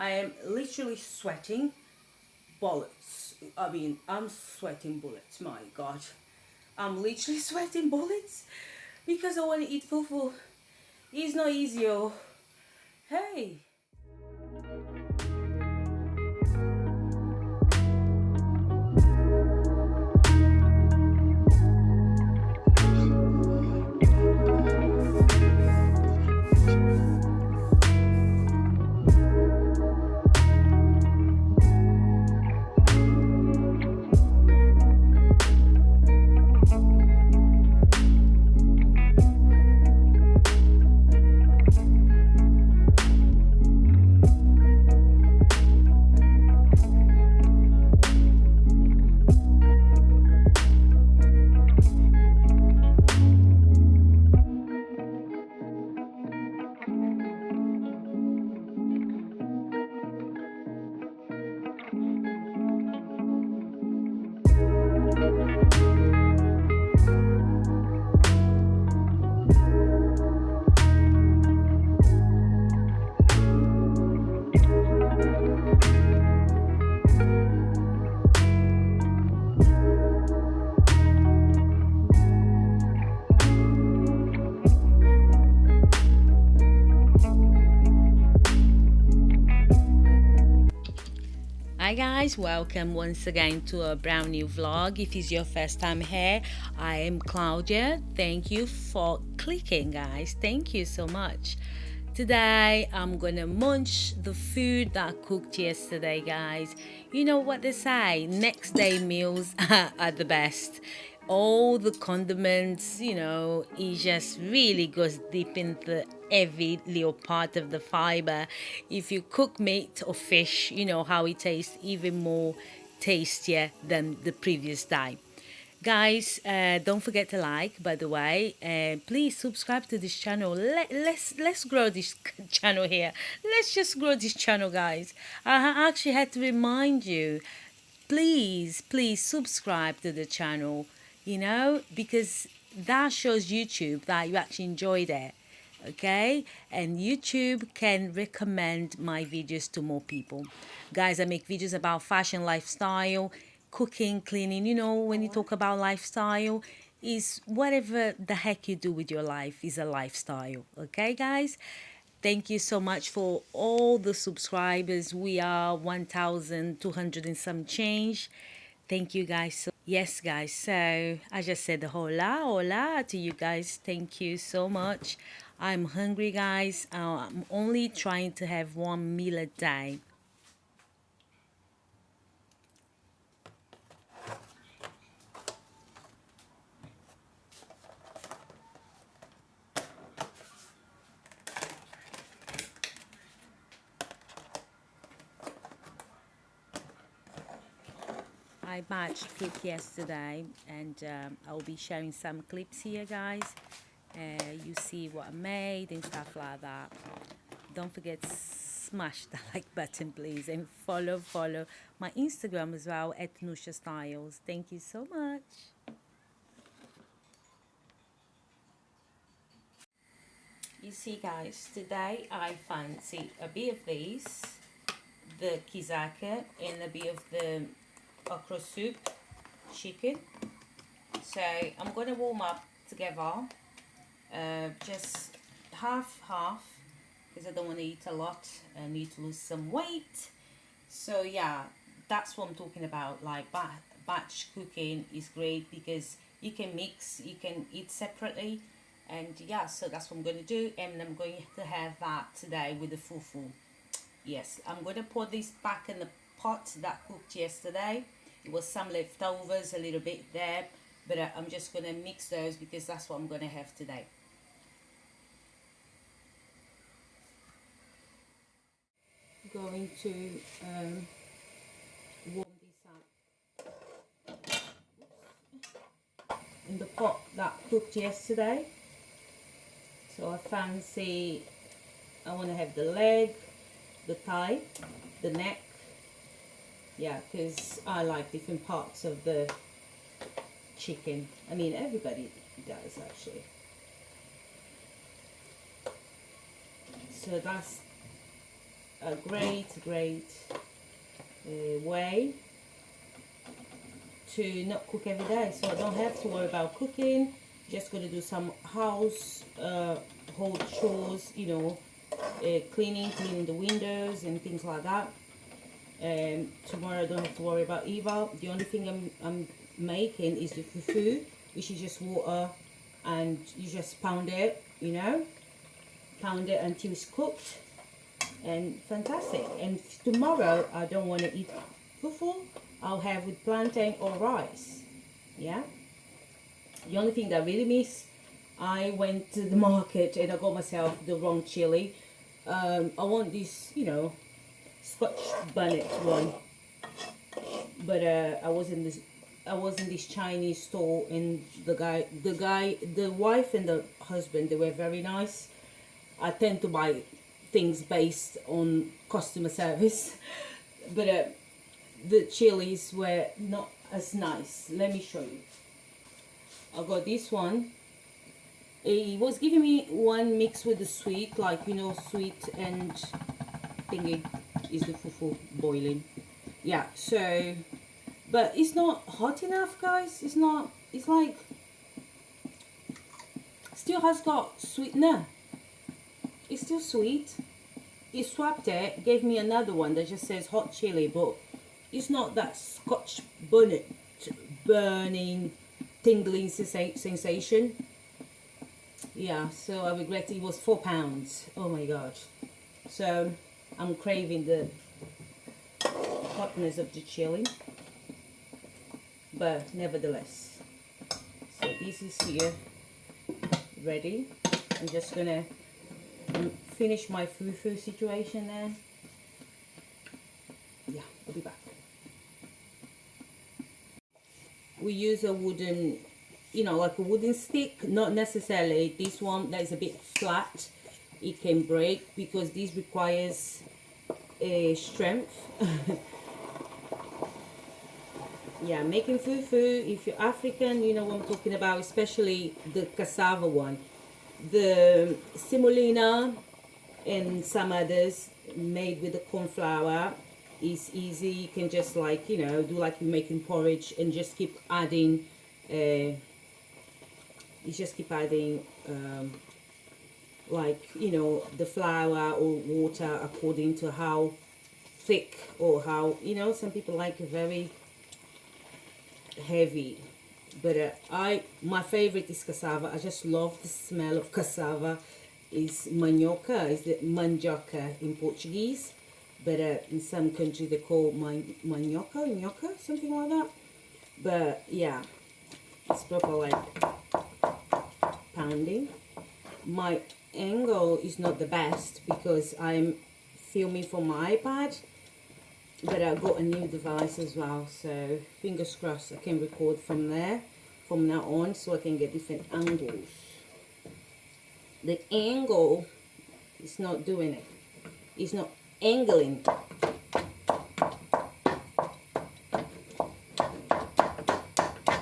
I am literally sweating bullets. I mean, I'm sweating bullets, my God. I'm literally sweating bullets because I want to eat fufu. It's not easy, oh. Hey. Hi guys, welcome once again to a brand new vlog. If it's your first time here, I am Claudia. Thank you for clicking, guys. Thank you so much. Today I'm gonna munch the food that I cooked yesterday, guys. You know what they say, next day meals are the best. All the condiments, it just really goes deep into every little part of the fiber. If you cook meat or fish, you know how it tastes even more tastier than the previous day. Guys, don't forget to like, by the way, and please subscribe to this channel. Let's grow this channel here. Let's just grow this channel, guys. I actually had to remind you, please subscribe to the channel, because that shows YouTube that you actually enjoyed it. Okay, and YouTube can recommend my videos to more people. Guys, I make videos about fashion, lifestyle, cooking, cleaning. When you talk about lifestyle, is whatever the heck you do with your life is a lifestyle. Okay, guys, thank you so much for all the subscribers. We are 1,200 and some change. Thank you, guys. Yes, guys. So I just said hola to you guys. Thank you so much. I'm hungry, guys. I'm only trying to have one meal a day. I batch cooked yesterday, and I'll be sharing some clips here, guys. You see what I made and stuff like that. Don't forget to smash the like button, please, and follow my Instagram as well at Nusha Styles. Thank you so much. You see, guys, today I fancy a bit of this, the kizaka, and a bit of the okra soup chicken. So I'm going to warm up together, just half, because I don't want to eat a lot. I need to lose some weight. So yeah, that's what I'm talking about. Like batch cooking is great because you can mix, you can eat separately, and yeah, so that's what I'm going to do, and I'm going to have that today with the fufu. Yes, I'm going to put this back in the pot that cooked yesterday. It was some leftovers, a little bit there, but I'm just going to mix those because that's what I'm going to have today. Going to warm this up in the pot that cooked yesterday. So I want to have the leg, the thigh, the neck. Yeah, because I like different parts of the chicken. I mean, everybody does actually. So a great way to not cook every day, so I don't have to worry about cooking. Just gonna do some household chores, you know, cleaning the windows and things like that. Tomorrow I don't have to worry about either. The only thing I'm making is the fufu, which is just water, and you just pound it, you know, pound it until it's cooked, and fantastic. And tomorrow I don't want to eat fufu. I'll have with plantain or rice. Yeah. The only thing that I really miss, I went to the market and I got myself the wrong chili. I want this, you know, Scotch bonnet one, but I was in this Chinese store, and the wife and the husband, they were very nice. I tend to buy things based on customer service, but the chilies were not as nice. Let me show you. I got this one. He was giving me one mixed with the sweet, like, you know, sweet and thingy is the fufu boiling. Yeah, so, but it's not hot enough, guys. It's not, it's like, still has got sweetener. It's still sweet. He swapped it, gave me another one that just says hot chili, but it's not that Scotch bonnet burning, tingling sensation. Yeah, so I regret it was £4. Oh my god. So I'm craving the hotness of the chili, but nevertheless. So this is here ready. I'm just gonna finish my fufu situation there. Yeah, I'll be back. We use a wooden, you know, like a wooden stick, not necessarily this one that is a bit flat. It can break because this requires a strength. Yeah, making fufu, if you're African, you know what I'm talking about, especially the cassava one. The semolina and some others made with the corn flour is easy. You can just, like, you know, do like you're making porridge and just keep adding like, you know, the flour or water according to how thick or how, you know, some people like it very heavy, but my favorite is cassava. I just love the smell of cassava. Is manioca, is the mandioca in Portuguese, but in some countries they call manioca, something like that. But yeah, it's proper like pounding. My angle is not the best because I'm filming from my iPad, but I got a new device as well, so fingers crossed I can record from there from now on, so I can get different angles. The angle is not doing it. It's not angling.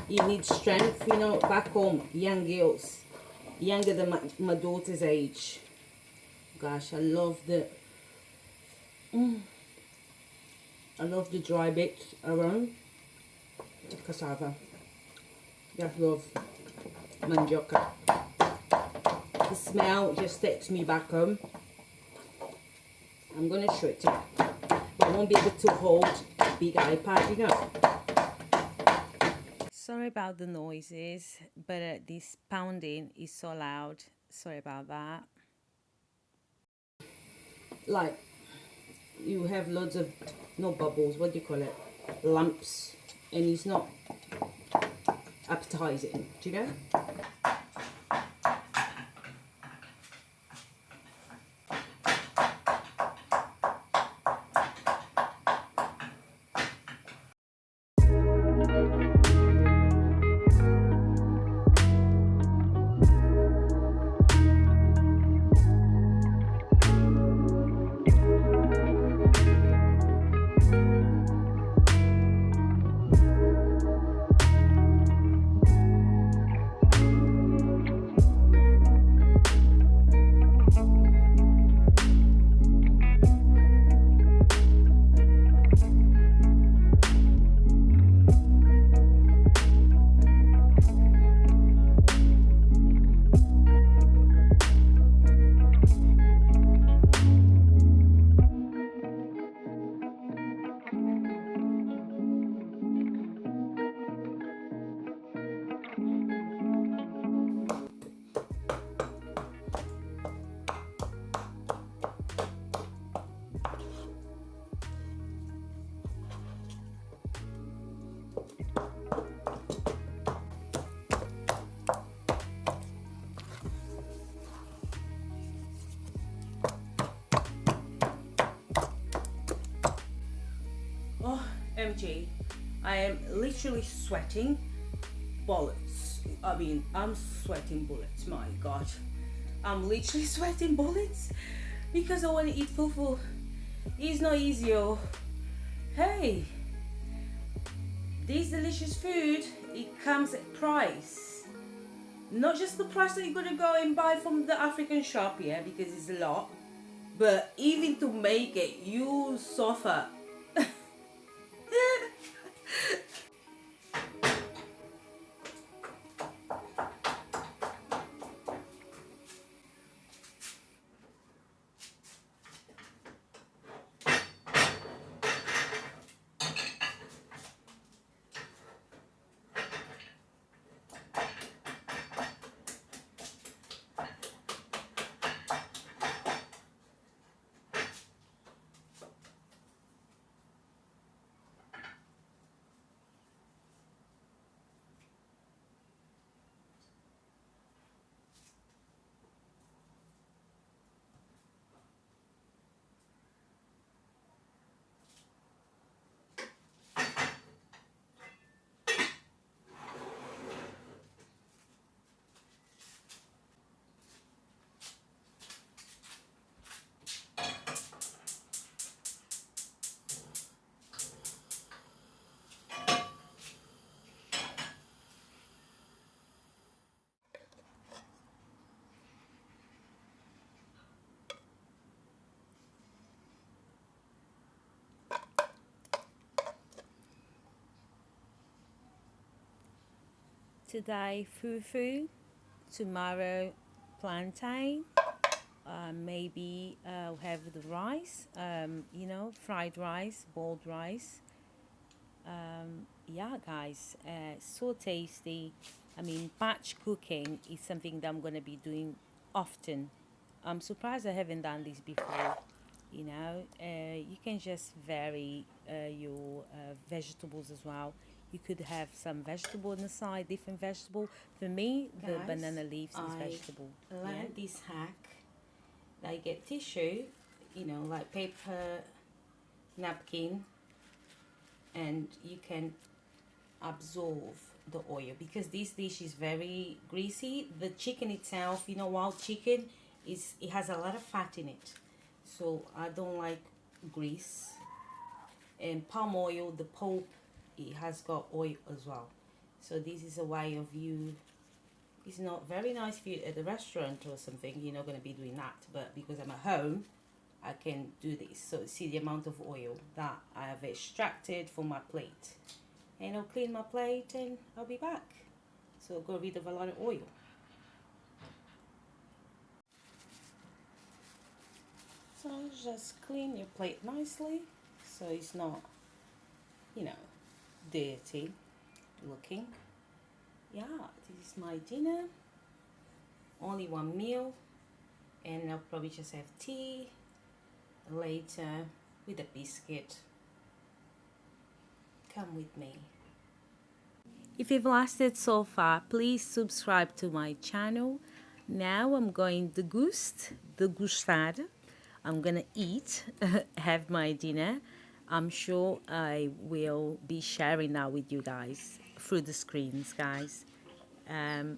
You need strength, you know, back home, young girls, younger than my daughter's age. Gosh, I love the dry bits around cassava. Just love mandioca. The smell just takes me back home. I'm gonna show it to you, but I won't be able to hold a big iPad, you know. Sorry about the noises, but this pounding is so loud. Sorry about that. Like, you have loads of, no bubbles, what do you call it? Lumps, and it's not appetizing, do you know? OMG, I am literally sweating bullets. I mean, I'm sweating bullets, my god. I'm literally sweating bullets because I want to eat fufu. It's not easy, oh. Hey, this delicious food, it comes at price. Not just the price that you're gonna go and buy from the African shop, yeah, because it's a lot. But even to make it, you suffer. Today, fufu. Tomorrow, plantain. Maybe have the rice, fried rice, boiled rice. Yeah, guys, so tasty. I mean, batch cooking is something that I'm going to be doing often. I'm surprised I haven't done this before. You can just vary your vegetables as well. You could have some vegetable on the side, different vegetable. For me, the Guys, banana leaves is I vegetable. learned this hack. I get tissue, like paper, napkin, and you can absorb the oil because this dish is very greasy. The chicken itself, wild chicken, it has a lot of fat in it, so I don't like grease. And palm oil, the pulp, it has got oil as well. So this is a way of you. It's not very nice for you at the restaurant or something. You're not going to be doing that. But because I'm at home, I can do this. So see the amount of oil that I have extracted from my plate. And I'll clean my plate and I'll be back. So I'll get rid of a lot of oil. So just clean your plate nicely so it's not, dirty looking. Yeah, this is my dinner. Only one meal, and I'll probably just have tea later with a biscuit. Come with me. If you've lasted so far, please subscribe to my channel. Now I'm going degustar. I'm gonna eat, have my dinner. I'm sure I will be sharing that with you guys through the screens, guys.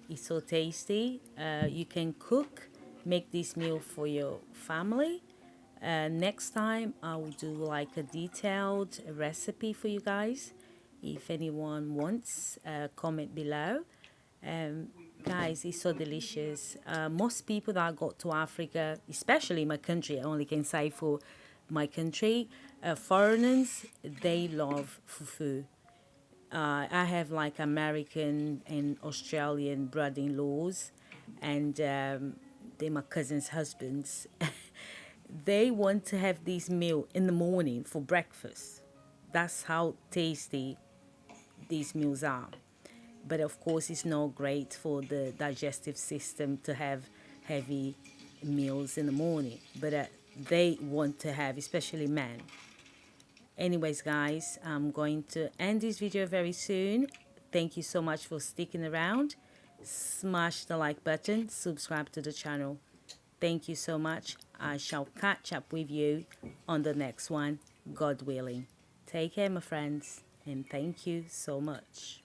It's so tasty. You can cook, make this meal for your family. Next time I'll do like a detailed recipe for you guys. If anyone wants, comment below. Guys, it's so delicious. Most people that go to Africa, especially my country, I only can say for my country, foreigners, they love fufu. I have like American and Australian brother-in-laws, and they're my cousin's husbands. They want to have this meal in the morning for breakfast. That's how tasty these meals are. But of course, it's not great for the digestive system to have heavy meals in the morning. But they want to have, especially men. Anyways, guys, I'm going to end this video very soon. Thank you so much for sticking around. Smash the like button, subscribe to the channel. Thank you so much. I shall catch up with you on the next one, God willing. Take care, my friends, and thank you so much.